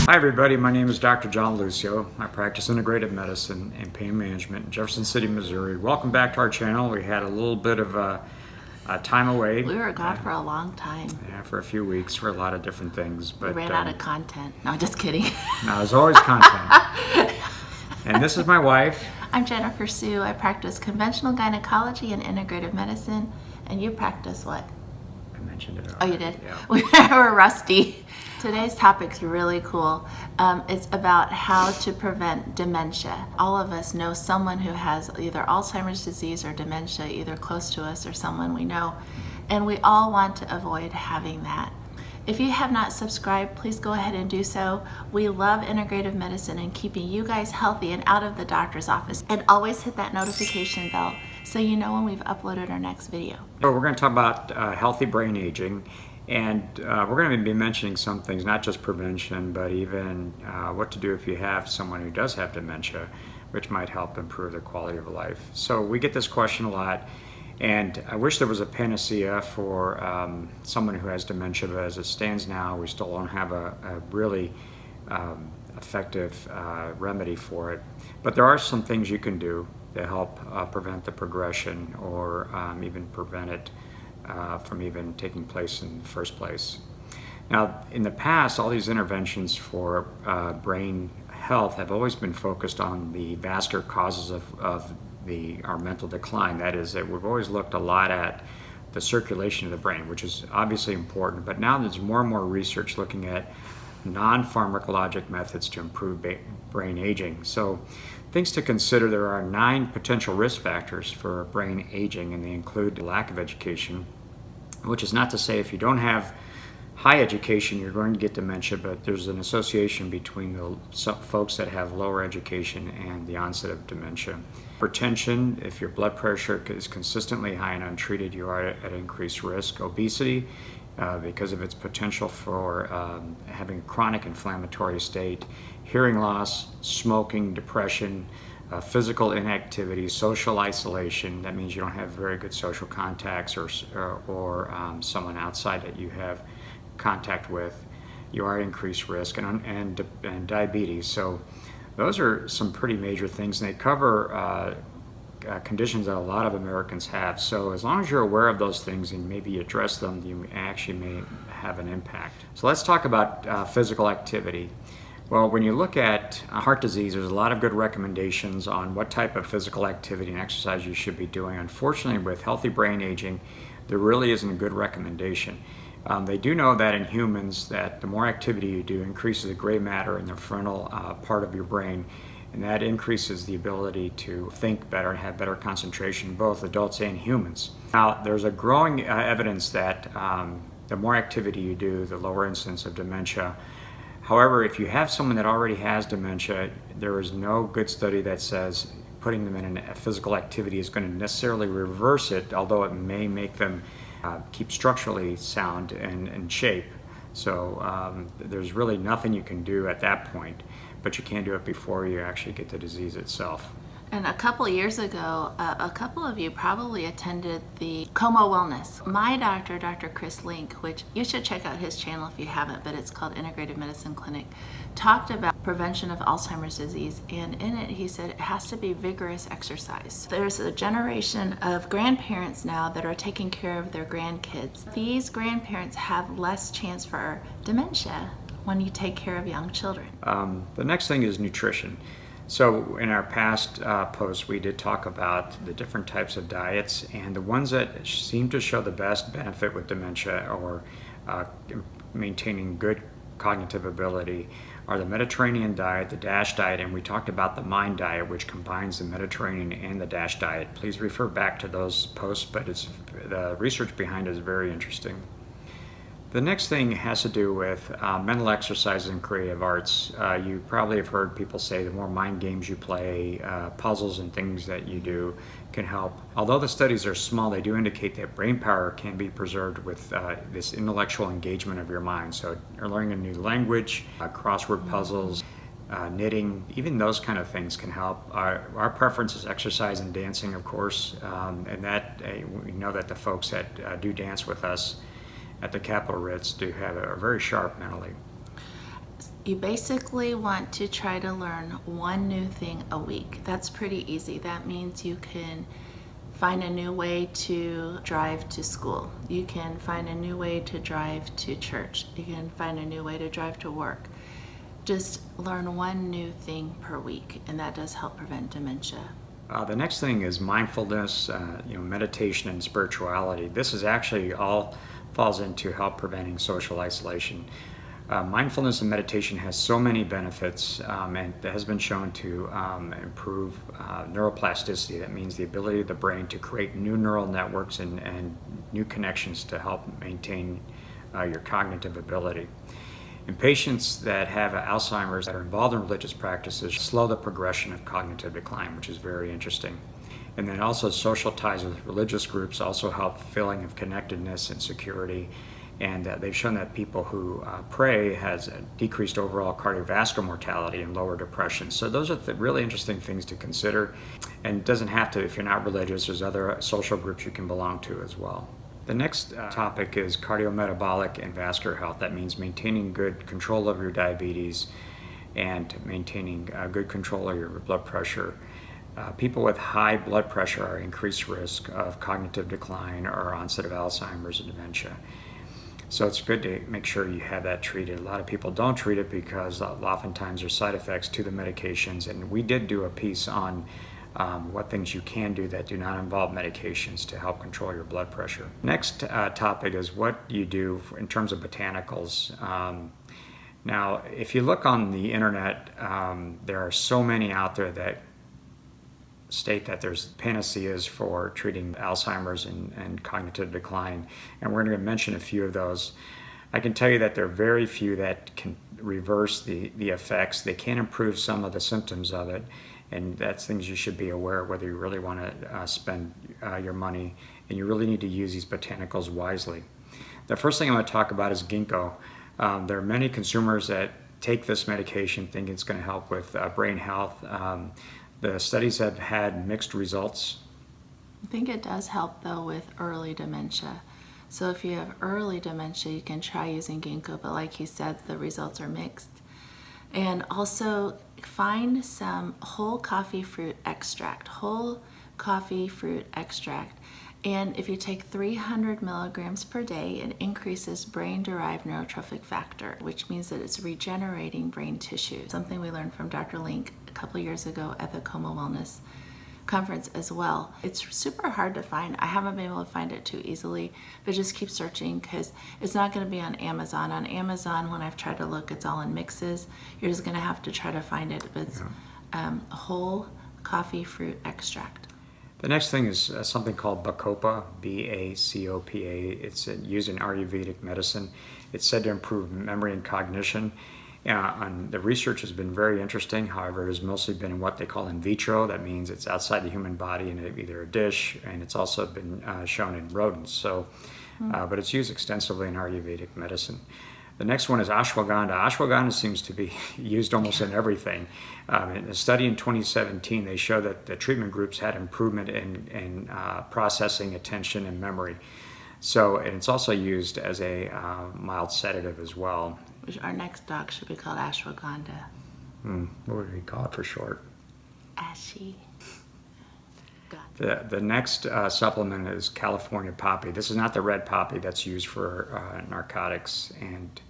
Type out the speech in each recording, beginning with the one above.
Hi everybody, my name is Dr. John Lucio. I practice integrative medicine and pain management in Jefferson City, Missouri. Welcome back to our channel. We had a little bit of a time away. We were gone for a long time. Yeah, for a few weeks for a lot of different things. But we ran out of content. No, just kidding. No, there's always content. And this is my wife. I'm Jennifer Sue. I practice conventional gynecology and integrative medicine. And you practice what? I mentioned it already. Oh, you did? Yeah. We're rusty. Today's topic's really cool. It's about how to prevent dementia. All of us know someone who has either Alzheimer's disease or dementia, either close to us or someone we know, and we all want to avoid having that. If you have not subscribed, please go ahead and do so. We love integrative medicine and keeping you guys healthy and out of the doctor's office. And always hit that notification bell so you know when we've uploaded our next video. So we're going to talk about healthy brain aging. And we're going to be mentioning some things, not just prevention, but even what to do if you have someone who does have dementia, which might help improve their quality of life. So we get this question a lot, and I wish there was a panacea for someone who has dementia, but as it stands now, we still don't have a really effective remedy for it. But there are some things you can do to help prevent the progression or even prevent it from even taking place in the first place. Now, in the past, all these interventions for brain health have always been focused on the vascular causes of our mental decline. That is, that we've always looked a lot at the circulation of the brain, which is obviously important, but now there's more and more research looking at non-pharmacologic methods to improve brain aging. So things to consider: there are 9 potential risk factors for brain aging, and they include lack of education, which is not to say if you don't have high education you're going to get dementia, but there's an association between the folks that have lower education and the onset of dementia. Hypertension: if your blood pressure is consistently high and untreated, you are at increased risk. Obesity, because of its potential for having a chronic inflammatory state. Hearing loss, smoking, depression, physical inactivity, social isolation. That means you don't have very good social contacts or someone outside that you have contact with. You are at increased risk, and diabetes. So those are some pretty major things, and they cover conditions that a lot of Americans have. So as long as you're aware of those things and maybe you address them, you actually may have an impact. So let's talk about physical activity. Well, when you look at heart disease, there's a lot of good recommendations on what type of physical activity and exercise you should be doing. Unfortunately, with healthy brain aging, there really isn't a good recommendation. They do know that in humans that the more activity you do increases the gray matter in the frontal part of your brain, and that increases the ability to think better and have better concentration, both adults and humans. Now, there's a growing evidence that the more activity you do, the lower incidence of dementia. However, if you have someone that already has dementia, there is no good study that says putting them in a physical activity is going to necessarily reverse it, although it may make them keep structurally sound and in shape. So there's really nothing you can do at that point, but you can do it before you actually get the disease itself. And a couple of years ago, a couple of you probably attended the Como Wellness. My doctor, Dr. Chris Link, which you should check out his channel if you haven't, but it's called Integrative Medicine Clinic, talked about prevention of Alzheimer's disease. And in it, he said it has to be vigorous exercise. There's a generation of grandparents now that are taking care of their grandkids. These grandparents have less chance for dementia when you take care of young children. The next thing is nutrition. So in our past posts, we did talk about the different types of diets, and the ones that seem to show the best benefit with dementia or maintaining good cognitive ability are the Mediterranean diet, the DASH diet, and we talked about the MIND diet, which combines the Mediterranean and the DASH diet. Please refer back to those posts, but the research behind it is very interesting. The next thing has to do with mental exercise and creative arts. You probably have heard people say the more mind games you play, puzzles and things that you do can help. Although the studies are small, they do indicate that brain power can be preserved with this intellectual engagement of your mind. So you're learning a new language, crossword puzzles, knitting, even those kind of things can help. Our preference is exercise and dancing, of course, and that we know that the folks that do dance with us at the Capitol Ritz do have a very sharp mentally. You basically want to try to learn one new thing a week. That's pretty easy. That means you can find a new way to drive to school. You can find a new way to drive to church. You can find a new way to drive to work. Just learn one new thing per week, and that does help prevent dementia. The next thing is mindfulness, meditation and spirituality. This is actually all falls into help preventing social isolation. Mindfulness and meditation has so many benefits, and it has been shown to improve neuroplasticity. That means the ability of the brain to create new neural networks and new connections to help maintain your cognitive ability. In patients that have Alzheimer's that are involved in religious practices, slow the progression of cognitive decline, which is very interesting. And then also social ties with religious groups also help feeling of connectedness and security. And they've shown that people who pray has a decreased overall cardiovascular mortality and lower depression. So those are the really interesting things to consider. And it doesn't have to, if you're not religious, there's other social groups you can belong to as well. The next topic is cardiometabolic and vascular health. That means maintaining good control of your diabetes and maintaining good control of your blood pressure. People with high blood pressure are at increased risk of cognitive decline or onset of Alzheimer's and dementia. So it's good to make sure you have that treated. A lot of people don't treat it because oftentimes there's side effects to the medications, and we did do a piece on what things you can do that do not involve medications to help control your blood pressure. Next topic is what you do in terms of botanicals. Now, if you look on the internet, there are so many out there that state that there's panaceas for treating Alzheimer's and cognitive decline, and we're going to mention a few of those. I can tell you that there are very few that can reverse the effects. They can improve some of the symptoms of it, and that's things you should be aware of whether you really want to spend your money, and you really need to use these botanicals wisely. The first thing I'm going to talk about is Ginkgo. There are many consumers that take this medication thinking it's going to help with brain health. The studies have had mixed results. I think it does help though with early dementia. So if you have early dementia, you can try using Ginkgo, but like you said, the results are mixed. And also find some whole coffee fruit extract. And if you take 300 milligrams per day, it increases brain-derived neurotrophic factor, which means that it's regenerating brain tissue. Something we learned from Dr. Link a couple years ago at the Como Wellness Conference as well. It's super hard to find. I haven't been able to find it too easily, but just keep searching because it's not going to be on Amazon. On Amazon, when I've tried to look, it's all in mixes. You're just going to have to try to find it, but it's whole coffee fruit extract. The next thing is something called Bacopa, B-A-C-O-P-A. It's used in Ayurvedic medicine. It's said to improve memory and cognition. And the research has been very interesting. However, it has mostly been in what they call in vitro. That means it's outside the human body in either a dish, and it's also been shown in rodents. So, but it's used extensively in Ayurvedic medicine. The next one is ashwagandha. Ashwagandha seems to be used almost in everything. In a study in 2017, they showed that the treatment groups had improvement in processing, attention, and memory. So, and it's also used as a mild sedative as well. Which our next dog should be called Ashwagandha. What would we call it for short? Ashy. The next supplement is California poppy. This is not the red poppy that's used for narcotics, and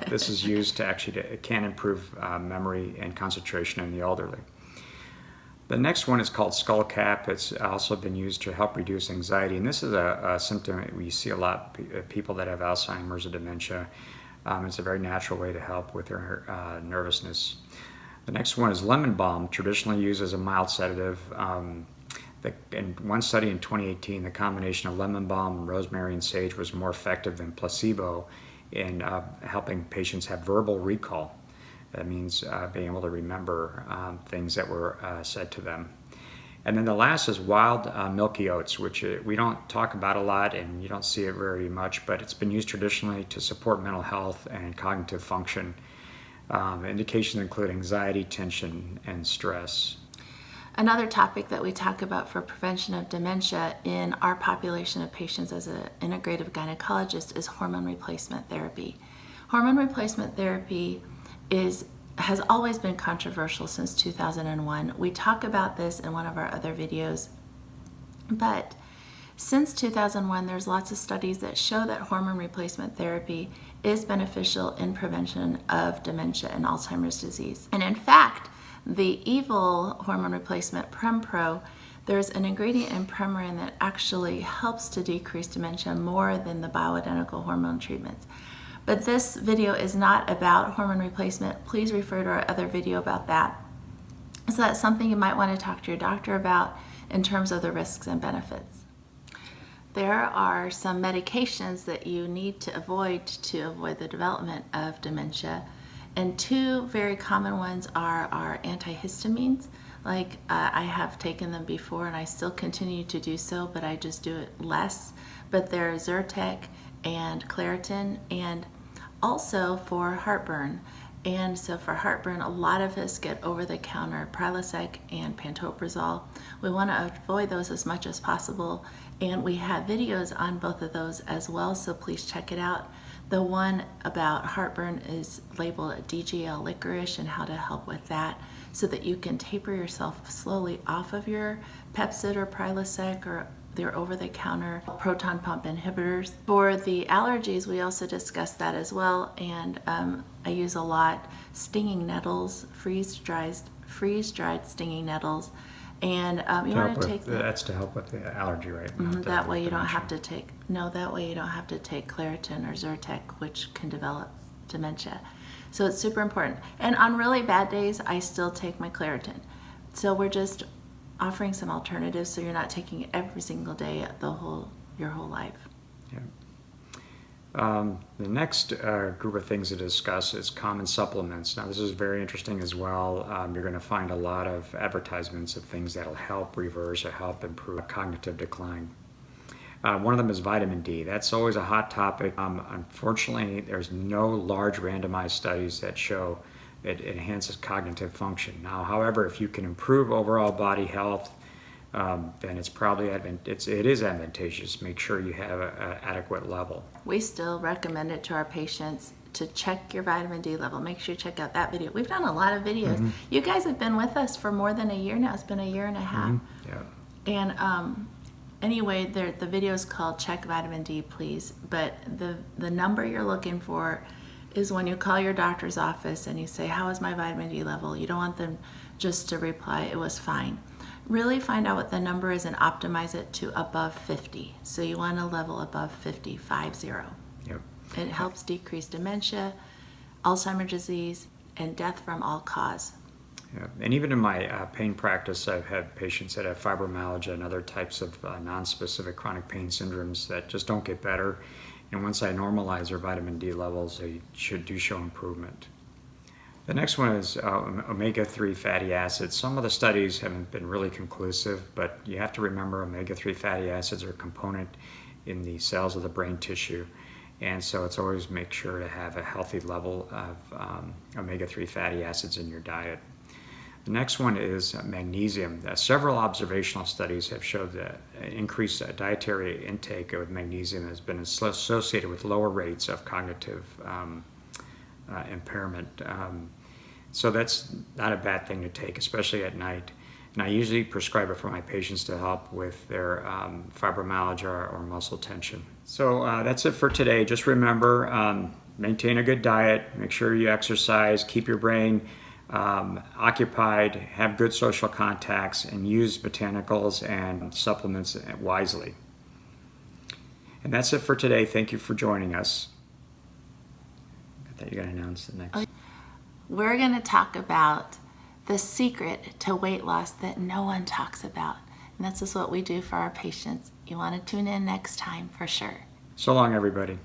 this is used to it can improve memory and concentration in the elderly. The next one is called Skullcap. It's also been used to help reduce anxiety, and this is a symptom we see a lot people that have Alzheimer's or dementia. It's a very natural way to help with their nervousness. The next one is lemon balm, traditionally used as a mild sedative. In one study in 2018, the combination of lemon balm, rosemary, and sage was more effective than placebo in helping patients have verbal recall. That means being able to remember things that were said to them. And then the last is wild milky oats, which we don't talk about a lot and you don't see it very much, but it's been used traditionally to support mental health and cognitive function. Indications include anxiety, tension, and stress. Another topic that we talk about for prevention of dementia in our population of patients as an integrative gynecologist is hormone replacement therapy. Hormone replacement therapy has always been controversial since 2001. We talk about this in one of our other videos, but since 2001, there's lots of studies that show that hormone replacement therapy is beneficial in prevention of dementia and Alzheimer's disease. And in fact, the evil hormone replacement Prempro, there's an ingredient in Premarin that actually helps to decrease dementia more than the bioidentical hormone treatments. But this video is not about hormone replacement. Please refer to our other video about that. So that's something you might want to talk to your doctor about in terms of the risks and benefits. There are some medications that you need to avoid the development of dementia. And two very common ones are antihistamines. Like I have taken them before and I still continue to do so, but I just do it less. But they're Zyrtec and Claritin, and also for heartburn. And so for heartburn, a lot of us get over-the-counter Prilosec and pantoprazole. We want to avoid those as much as possible, and we have videos on both of those as well, so please check it out. The one about heartburn is labeled DGL licorice and how to help with that, so that you can taper yourself slowly off of your Pepcid or Prilosec or their over-the-counter proton pump inhibitors. For the allergies, we also discussed that as well, and I use a lot stinging nettles, freeze-dried stinging nettles, and you want to take that. That's to help with the allergy, right? That way you don't have to take Claritin or Zyrtec, which can develop dementia. So it's super important. And on really bad days, I still take my Claritin. So we're just offering some alternatives, so you're not taking it every single day your whole life. Yeah. The next group of things to discuss is common supplements. Now this is very interesting as well. You're going to find a lot of advertisements of things that'll help reverse or help improve cognitive decline. One of them is vitamin D. That's always a hot topic. Unfortunately, there's no large randomized studies that show it enhances cognitive function. Now, however, if you can improve overall body health, then it's probably it is advantageous. Make sure you have an adequate level. We still recommend it to our patients to check your vitamin D level. Make sure you check out that video. We've done a lot of videos. Mm-hmm. You guys have been with us for more than a year now. It's been a year and a half. Mm-hmm. Yeah. And anyway, the video is called Check Vitamin D, Please. But the number you're looking for is when you call your doctor's office and you say, how is my vitamin D level? You don't want them just to reply, it was fine. Really find out what the number is and optimize it to above 50. So you want a level above 50, 50. Yep. It helps decrease dementia, Alzheimer's disease, and death from all cause. Yeah. And even in my pain practice, I've had patients that have fibromyalgia and other types of non-specific chronic pain syndromes that just don't get better. And once I normalize their vitamin D levels, they should show improvement. The next one is omega-3 fatty acids. Some of the studies haven't been really conclusive, but you have to remember omega-3 fatty acids are a component in the cells of the brain tissue. And so it's always make sure to have a healthy level of omega-3 fatty acids in your diet. The next one is magnesium. Several observational studies have showed that increased dietary intake of magnesium has been associated with lower rates of cognitive impairment. So that's not a bad thing to take, especially at night. And I usually prescribe it for my patients to help with their fibromyalgia or muscle tension. So that's it for today. Just remember, maintain a good diet, make sure you exercise, keep your brain occupied, have good social contacts, and use botanicals and supplements wisely. And that's it for today. Thank you for joining us. I thought you were going to announce the next. We're going to talk about the secret to weight loss that no one talks about. And that's just what we do for our patients. You want to tune in next time for sure. So long, everybody.